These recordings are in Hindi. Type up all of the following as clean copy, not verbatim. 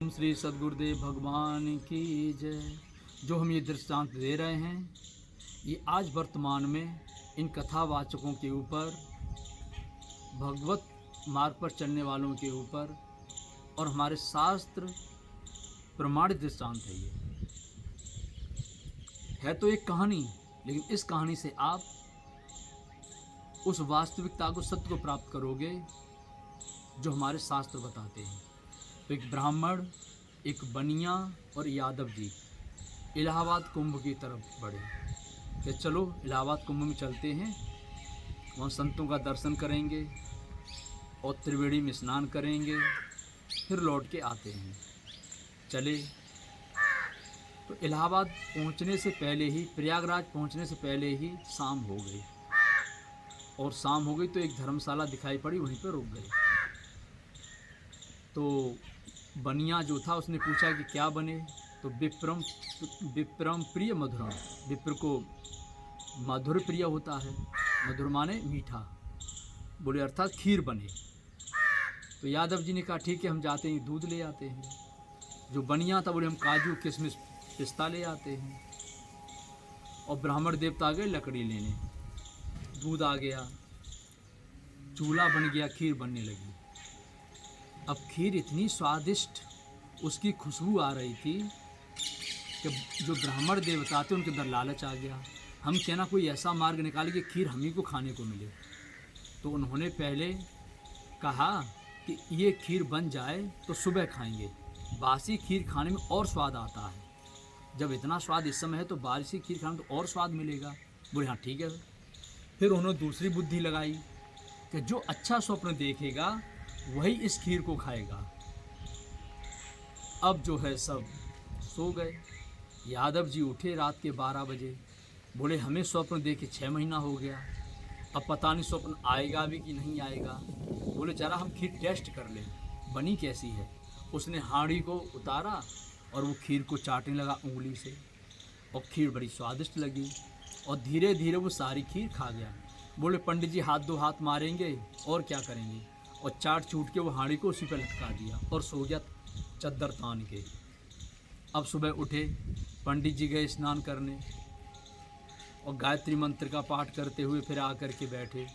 ओम श्री सद्गुरुदेव भगवान की जय। जो हम ये दृष्टांत दे रहे हैं ये आज वर्तमान में इन कथावाचकों के ऊपर, भगवत मार्ग पर चलने वालों के ऊपर और हमारे शास्त्र प्रमाणित दृष्टांत है। ये है तो एक कहानी, लेकिन इस कहानी से आप उस वास्तविकता को, सत्य को प्राप्त करोगे जो हमारे शास्त्र बताते हैं। तो एक ब्राह्मण, एक बनिया और यादव जी इलाहाबाद कुंभ की तरफ बढ़े कि चलो इलाहाबाद कुंभ में चलते हैं, वहाँ संतों का दर्शन करेंगे और त्रिवेणी में स्नान करेंगे, फिर लौट के आते हैं। चले तो इलाहाबाद पहुँचने से पहले ही, प्रयागराज पहुँचने से पहले ही शाम हो गई। और शाम हो गई तो एक धर्मशाला दिखाई पड़ी, वहीं पर रुक गए। तो बनिया जो था उसने पूछा कि क्या बने, तो विप्रम प्रिय मधुरम, विप्र को मधुर प्रिय होता है, मधुर माने मीठा, बोले अर्थात खीर बने। तो यादव जी ने कहा ठीक है हम जाते हैं, दूध ले आते हैं। जो बनिया था बोले हम काजू किशमिश पिस्ता ले आते हैं। और ब्राह्मण देवता आ गए लकड़ी लेने, दूध आ गया, चूल्हा बन गया, खीर बनने लगी। अब खीर इतनी स्वादिष्ट, उसकी खुशबू आ रही थी कि जो ब्राह्मण देवता थे उनके अंदर लालच आ गया। हम क्या ना कोई ऐसा मार्ग निकाले कि खीर हम ही को खाने को मिले। तो उन्होंने पहले कहा कि ये खीर बन जाए तो सुबह खाएंगे, बासी खीर खाने में और स्वाद आता है। जब इतना स्वाद इस समय है तो बासी खीर खाने में तो और स्वाद मिलेगा। बोले हाँ ठीक है। फिर उन्होंने दूसरी बुद्धि लगाई कि जो अच्छा स्वप्न देखेगा वही इस खीर को खाएगा। अब जो है सब सो गए। यादव जी उठे रात के 12 बजे, बोले हमें स्वप्न देखे 6 महीना हो गया, अब पता नहीं स्वप्न आएगा भी कि नहीं आएगा। बोले जरा हम खीर टेस्ट कर लें बनी कैसी है। उसने हांडी को उतारा और वो खीर को चाटने लगा उंगली से, और खीर बड़ी स्वादिष्ट लगी और धीरे धीरे वो सारी खीर खा गया। बोले पंडित जी हाथ दो हाथ मारेंगे और क्या करेंगे, और चाट चूट के वो हांडी को उसी पर लटका दिया और सो गया चद्दर तान के। अब सुबह उठे, पंडित जी गए स्नान करने और गायत्री मंत्र का पाठ करते हुए फिर आकर के बैठे।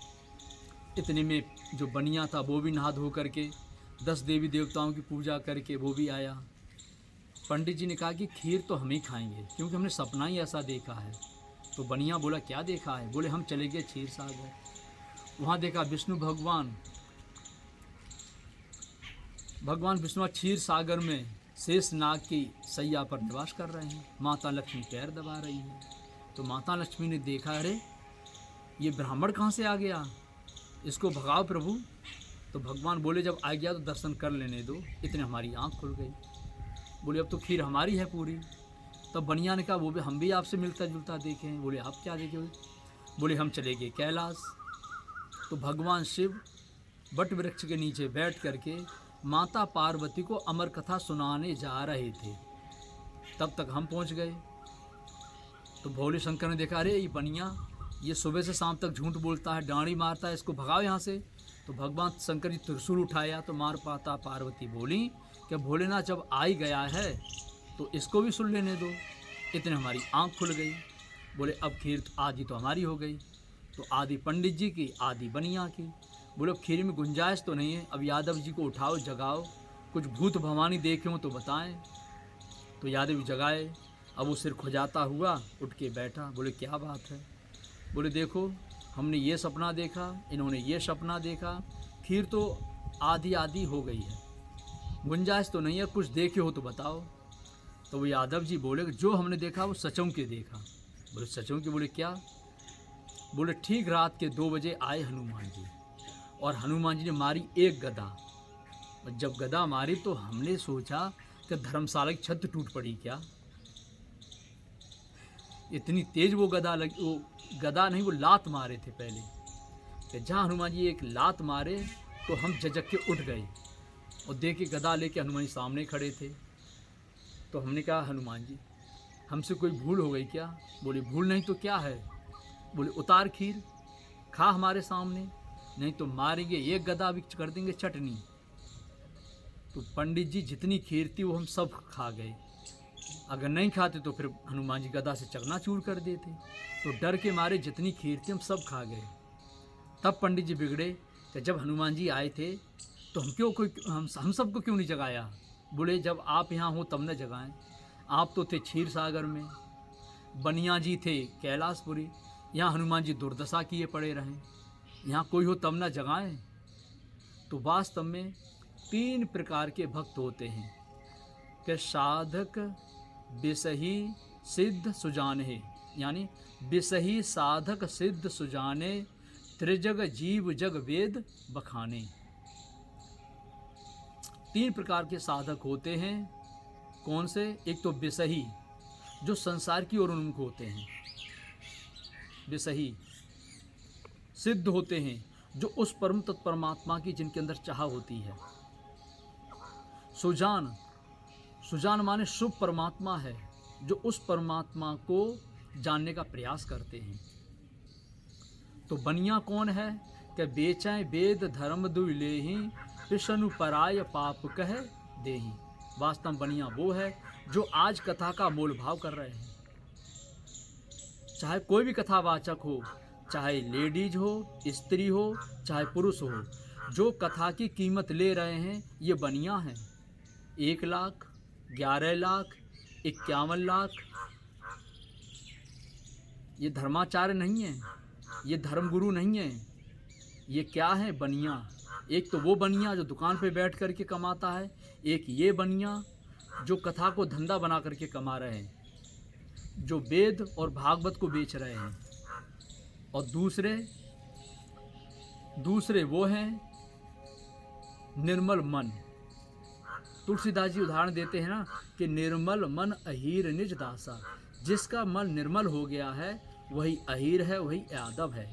इतने में जो बनिया था वो भी नहा धो करके 10 देवी देवताओं की पूजा करके वो भी आया। पंडित जी ने कहा कि खीर तो हम ही खाएंगे क्योंकि हमने सपना ही ऐसा देखा है। तो बनिया बोला क्या देखा है। बोले हम चले गए क्षीर सागर, वहाँ देखा विष्णु भगवान विष्णु क्षीर सागर में शेष नाग की सैया पर निवास कर रहे हैं। माता लक्ष्मी पैर दबा रही है। तो माता लक्ष्मी ने देखा अरे ये ब्राह्मण कहाँ से आ गया, इसको भगाओ प्रभु। तो भगवान बोले जब आ गया तो दर्शन कर लेने दो। इतने हमारी आँख खुल गई। बोले अब तो खीर हमारी है पूरी। तब बनिया ने कहा वो भी हम भी आपसे मिलता जुलता देखे हैं। बोले आप क्या देखे। बोले हम चले गए कैलाश। तो भगवान शिव वट वृक्ष के नीचे बैठ करके माता पार्वती को अमर कथा सुनाने जा रहे थे। तब तक हम पहुंच गए। तो भोले शंकर ने देखा अरे ये बनिया ये सुबह से शाम तक झूठ बोलता है, डांडी मारता है, इसको भगाओ यहाँ से। तो भगवान शंकर जी त्रिशूल उठाया तो मार पाता पार्वती बोली कि भोलेनाथ जब आ ही गया है तो इसको भी सुन लेने दो। इतने हमारी आँख खुल गई। बोले अब खीर आधी तो हमारी हो गई, तो आधी पंडित जी की आधी बनिया की। बोले अब खीर में गुंजाइश तो नहीं है, अब यादव जी को उठाओ जगाओ, कुछ भूत भवानी देखे हो तो बताएं। तो यादव जी जगाए। अब वो सिर खुजाता हुआ उठ के बैठा। बोले क्या बात है। बोले देखो हमने ये सपना देखा, इन्होंने ये सपना देखा, खीर तो आधी आधी हो गई है, गुंजाइश तो नहीं है, कुछ देखे हो तो बताओ। तो वो यादव जी बोले जो हमने देखा वो सचों के देखा। बोले सचों के। बोले क्या। बोले ठीक रात के 2 बजे आए हनुमान जी, और हनुमान जी ने मारी एक गदा। और जब गदा मारी तो हमने सोचा कि धर्मशाला की छत टूट पड़ी क्या, इतनी तेज वो गदा लगी। वो गदा नहीं, वो लात मारे थे पहले, कि जहाँ हनुमान जी एक लात मारे तो हम झटक के उठ गए और देखे गदा लेके हनुमान जी सामने खड़े थे। तो हमने कहा हनुमान जी हमसे कोई भूल हो गई क्या। बोले भूल नहीं तो क्या है। बोले उतार खीर खा हमारे सामने, नहीं तो मारेंगे एक गदा भी कर देंगे चटनी। तो पंडित जी जितनी खीर थी वो हम सब खा गए। अगर नहीं खाते तो फिर हनुमान जी गदा से चकनाचूर कर देते। तो डर के मारे जितनी खीर थी हम सब खा गए। तब पंडित जी बिगड़े कि जब हनुमान जी आए थे तो हम सबको क्यों नहीं जगाया। बोले जब आप यहाँ हो तब न जगाएं। आप तो थे क्षीर सागर में, बनिया जी थे कैलाशपुरी, यहाँ हनुमान जी दुर्दशा किए पड़े रहें, यहाँ कोई हो तब न जगाएं। तो वास्तव में 3 प्रकार के भक्त होते हैं कि साधक बिसही सिद्ध सुजाने, यानी बिसही साधक सिद्ध सुजाने, त्रिजग जीव जग वेद बखाने। 3 प्रकार के साधक होते हैं। कौन से? एक तो बिसही, जो संसार की ओर उन्मुख होते हैं, बिसही। सिद्ध होते हैं, जो उस परम तत्परमात्मा की जिनके अंदर चाह होती है। सुजान, सुजान माने शुभ परमात्मा है, जो उस परमात्मा को जानने का प्रयास करते हैं। तो बनिया कौन है? कि बेचैं वेद धर्म दुई लेहि, विष्णु पराय पाप कह देहि। वास्तव में बनिया वो है जो आज कथा का मोल भाव कर रहे हैं। चाहे कोई भी कथावाचक हो, चाहे लेडीज हो, स्त्री हो, चाहे पुरुष हो, जो कथा की कीमत ले रहे हैं ये बनिया हैं। 1 लाख, 11 लाख, 51 लाख। ये धर्माचार्य नहीं है, ये धर्मगुरु नहीं है, ये क्या है? बनिया। एक तो वो बनिया जो दुकान पे बैठ कर के कमाता है, एक ये बनिया जो कथा को धंधा बना करके कमा रहे हैं, जो वेद और भागवत को बेच रहे हैं। और दूसरे वो हैं निर्मल मन। तुलसीदास जी उदाहरण देते हैं ना कि निर्मल मन अहीर निज दासा। जिसका मन निर्मल हो गया है वही अहीर है, वही यादव है।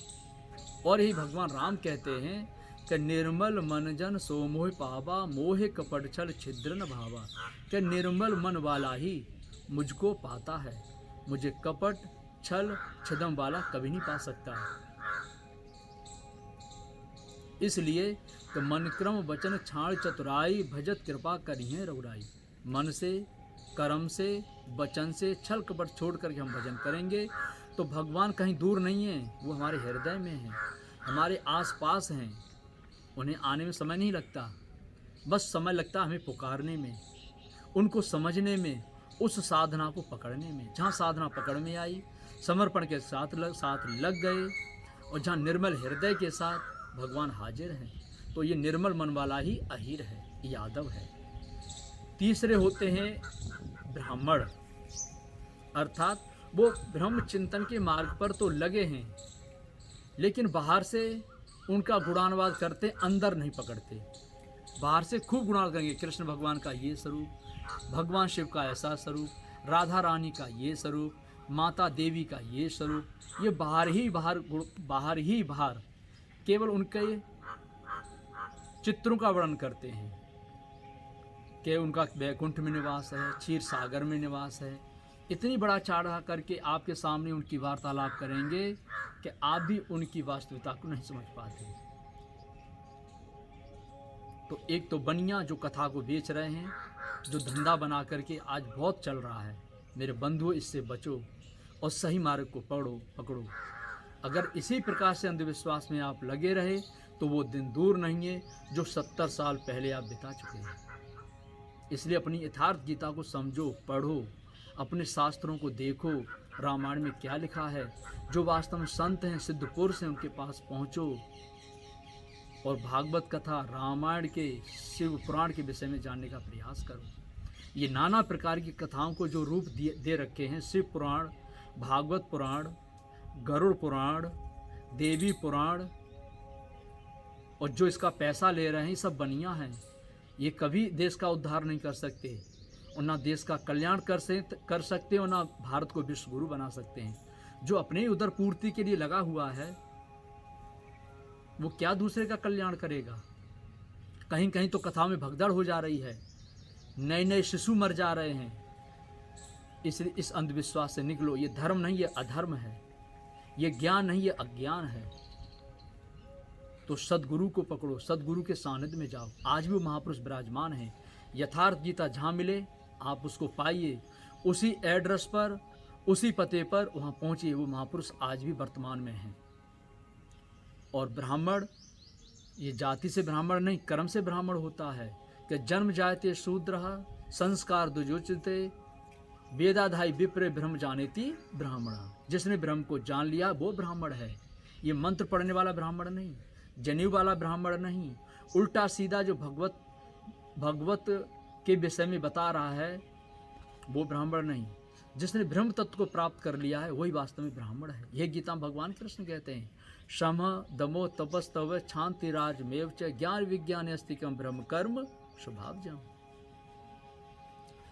और यही भगवान राम कहते हैं कि निर्मल मन जन सो मोह पावा, मोह कपट छल छिद्र न भावा। कि निर्मल मन वाला ही मुझको पाता है, मुझे कपट छल छिदम वाला कभी नहीं पा सकता है। इसलिए तो मन क्रम वचन छाड़ चतुराई, भजत कृपा करिए रघुराई। मन से, कर्म से, वचन से छल कपट छोड़ करके हम भजन करेंगे तो भगवान कहीं दूर नहीं है, वो हमारे हृदय में हैं, हमारे आसपास हैं। उन्हें आने में समय नहीं लगता, बस समय लगता हमें पुकारने में, उनको समझने में, उस साधना को पकड़ने में। जहाँ साधना पकड़ में आई, समर्पण के साथ लग गए और जहाँ निर्मल हृदय के साथ भगवान हाजिर हैं, तो ये निर्मल मन वाला ही अहीर है, यादव है। तीसरे होते हैं ब्राह्मण, अर्थात वो ब्रह्म चिंतन के मार्ग पर तो लगे हैं, लेकिन बाहर से उनका गुणानुवाद करते, अंदर नहीं पकड़ते। बाहर से खूब गुणानुवाद करेंगे, कृष्ण भगवान का ये स्वरूप, भगवान शिव का ऐसा स्वरूप, राधा रानी का ये स्वरूप, माता देवी का ये स्वरूप। ये बाहर ही बाहर केवल उनके चित्रों का वर्णन करते हैं कि उनका वैकुंठ में निवास है, क्षीर सागर में निवास है। इतनी बड़ा चढ़ा करके आपके सामने उनकी वार्तालाप करेंगे कि आप भी उनकी वास्तविकता को नहीं समझ पाते। तो एक तो बनिया जो कथा को बेच रहे हैं, जो धंधा बना करके आज बहुत चल रहा है। मेरे बंधुओं, इससे बचो और सही मार्ग को पकड़ो। अगर इसी प्रकार से अंधविश्वास में आप लगे रहे तो वो दिन दूर नहीं है जो 70 साल पहले आप बिता चुके हैं। इसलिए अपनी यथार्थ गीता को समझो, पढ़ो, अपने शास्त्रों को देखो, रामायण में क्या लिखा है। जो वास्तव में संत हैं, सिद्ध पुरुष हैं, उनके पास पहुँचो और भागवत कथा, रामायण के, शिव पुराण के विषय में जानने का प्रयास करो। ये नाना प्रकार की कथाओं को जो रूप दे रखे हैं, शिव पुराण, भागवत पुराण, गरुड़ पुराण, देवी पुराण, और जो इसका पैसा ले रहे हैं, ये सब बनिया हैं। ये कभी देश का उद्धार नहीं कर सकते और ना देश का कल्याण कर सकते और ना भारत को विश्व गुरु बना सकते हैं। जो अपने उदर पूर्ति के लिए लगा हुआ है वो क्या दूसरे का कल्याण करेगा। कहीं कहीं तो कथाओं में भगदड़ हो जा रही है, नए शिशु मर जा रहे हैं। इसलिए इस अंधविश्वास से निकलो। ये धर्म नहीं, ये अधर्म है। ये ज्ञान नहीं, ये अज्ञान है। तो सदगुरु को पकड़ो, सदगुरु के सानिध्य में जाओ। आज भी वो महापुरुष विराजमान हैं। यथार्थ गीता जहाँ मिले आप उसको पाइए, उसी एड्रेस पर, उसी पते पर वहाँ पहुँचिए। वो महापुरुष आज भी वर्तमान में हैं। और ब्राह्मण ये जाति से ब्राह्मण नहीं, कर्म से ब्राह्मण होता है। कि जन्म जायते शूद्रः संस्कार दुजोचिते वेदाधाई विप्र ब्रह्म जानेति ब्राह्मण। जिसने ब्रह्म को जान लिया वो ब्राह्मण है। ये मंत्र पढ़ने वाला ब्राह्मण नहीं, जनेऊ वाला ब्राह्मण नहीं, उल्टा सीधा जो भगवत के विषय में बता रहा है वो ब्राह्मण नहीं। जिसने ब्रह्म तत्व को प्राप्त कर लिया है वही वास्तव में ब्राह्मण है। यह गीता में भगवान कृष्ण कहते हैं, शम दमो तपस्तव शांति राजमेव च ज्ञान विज्ञान अस्तिकम ब्रह्म कर्म स्वभावजम।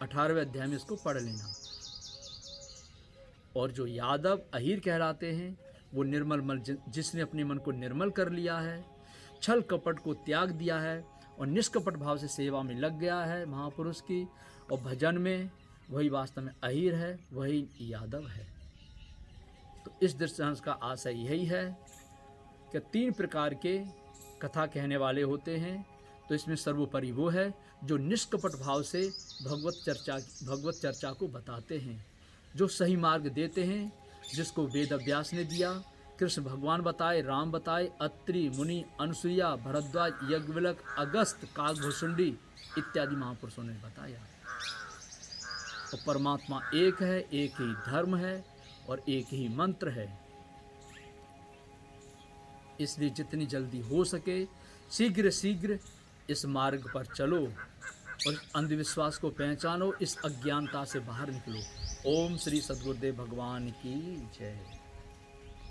18वें अध्याय में इसको पढ़ लेना। और जो यादव अहीर कहलाते हैं वो निर्मल मन, जिसने अपने मन को निर्मल कर लिया है, छल कपट को त्याग दिया है और निष्कपट भाव से सेवा में लग गया है महापुरुष की और भजन में, वही वास्तव में अहीर है, वही यादव है। तो इस दृष्टांत का आशय यही है कि 3 प्रकार के कथा कहने वाले होते हैं। तो इसमें सर्वोपरि वो है जो निष्कपट भाव से भगवत चर्चा को बताते हैं, जो सही मार्ग देते हैं, जिसको वेद व्यास ने दिया, कृष्ण भगवान बताए, राम बताए, अत्रि मुनि, अनुसुईया, भरद्वाज, यज्ञवल्क, अगस्त, काकभूषुंडी इत्यादि महापुरुषों ने बताया। और परमात्मा एक है, एक ही धर्म है और एक ही मंत्र है। इसलिए जितनी जल्दी हो सके शीघ्र शीघ्र इस मार्ग पर चलो और अंधविश्वास को पहचानो, इस अज्ञानता से बाहर निकलो। ओम श्री सद्गुरुदेव भगवान की जय।